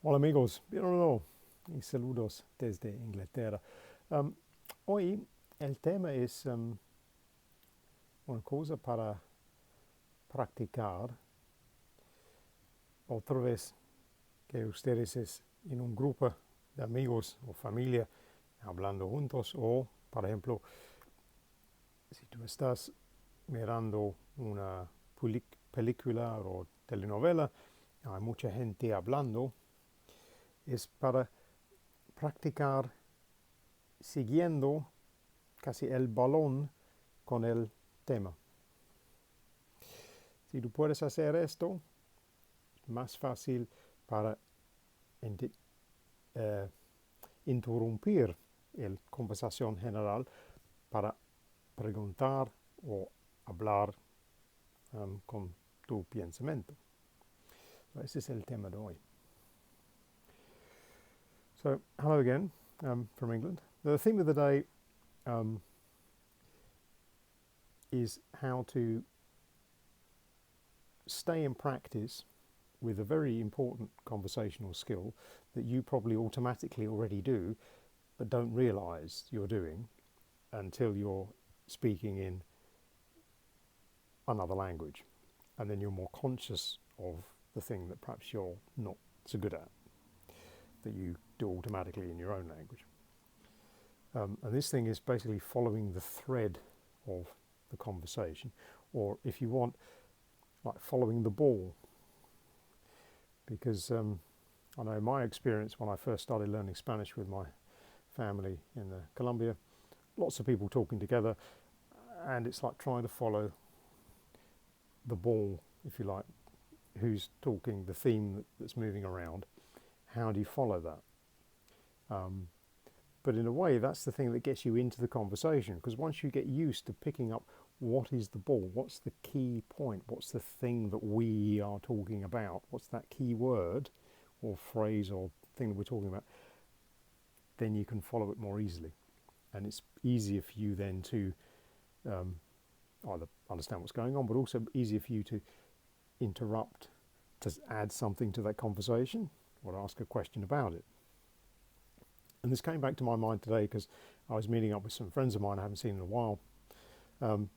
Hola amigos, bienvenido y saludos desde Inglaterra. Hoy el tema es una cosa para practicar otra vez que ustedes es en un grupo de amigos o familia hablando juntos o, por ejemplo, si tú estás mirando una película o telenovela, hay mucha gente hablando, es para practicar siguiendo casi el balón con el tema. Si tú puedes hacer esto, es más fácil para interrumpir la conversación general para preguntar o hablar con tu pensamiento. So, ese es el tema de hoy. So, hello again from England. The theme of the day is how to stay in practice with a very important conversational skill that you probably automatically already do but don't realize you're doing until you're speaking in another language, and then you're more conscious of the thing that perhaps you're not so good at, that you do automatically in your own language. And this thing is basically following the thread of the conversation, or if you want, like following the ball. Because I know my experience when I first started learning Spanish with my family in Colombia, lots of people talking together, and it's like trying to follow the ball, if you like, who's talking, the theme that's moving around. How do you follow that? But in a way, that's the thing that gets you into the conversation, because once you get used to picking up what is the ball, what's the key point, what's the thing that we are talking about, what's that key word or phrase or thing that we're talking about, then you can follow it more easily. And it's easier for you then to either understand what's going on, but also easier for you to interrupt, to add something to that conversation or ask a question about it. And this came back to my mind today because I was meeting up with some friends of mine I haven't seen in a while. And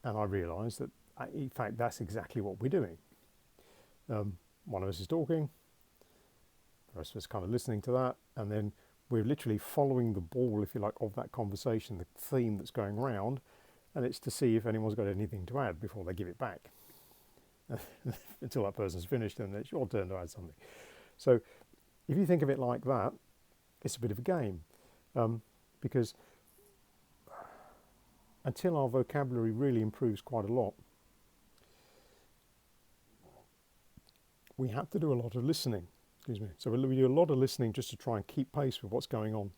I realised that, in fact, that's exactly what we're doing. One of us is talking, the rest of us kind of listening to that, and then we're literally following the ball, if you like, of that conversation, the theme that's going around, and it's to see if anyone's got anything to add before they give it back. Until that person's finished, and it's your turn to add something. So if you think of it like that, it's a bit of a game, because until our vocabulary really improves quite a lot, we have to do a lot of listening. So we do a lot of listening just to try and keep pace with what's going on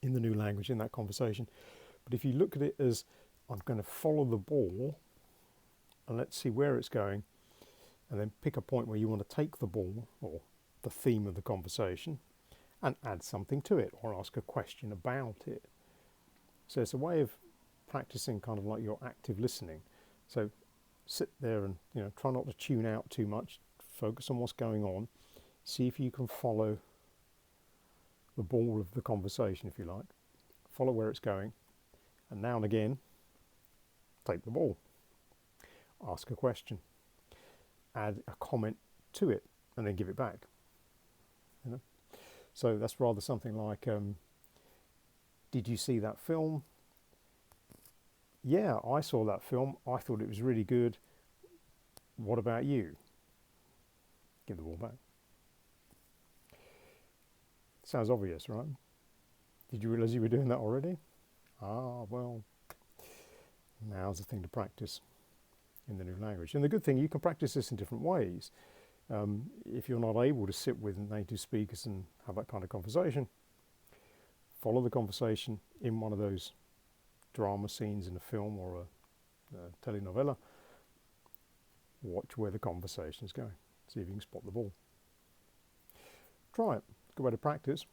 in the new language, in that conversation. But if you look at it as, I'm going to follow the ball, and let's see where it's going, and then pick a point where you want to take the ball, or the theme of the conversation, and add something to it, or ask a question about it. So it's a way of practicing kind of like your active listening. So sit there and try not to tune out too much, focus on what's going on, see if you can follow the ball of the conversation, if you like, follow where it's going, and now and again take the ball, ask a question, add a comment to it, and then give it back. So that's rather something like, did you see that film? Yeah, I saw that film. I thought it was really good. What about you? Give the ball back. Sounds obvious, right? Did you realise you were doing that already? Well, now's the thing to practice in the new language. And the good thing, you can practice this in different ways. If you're not able to sit with native speakers and have that kind of conversation, follow the conversation in one of those drama scenes in a film or a telenovela. Watch where the conversation is going. See if you can spot the ball. Try it. Good way to practice.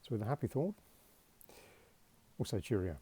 So with a happy thought, we'll say cheerio.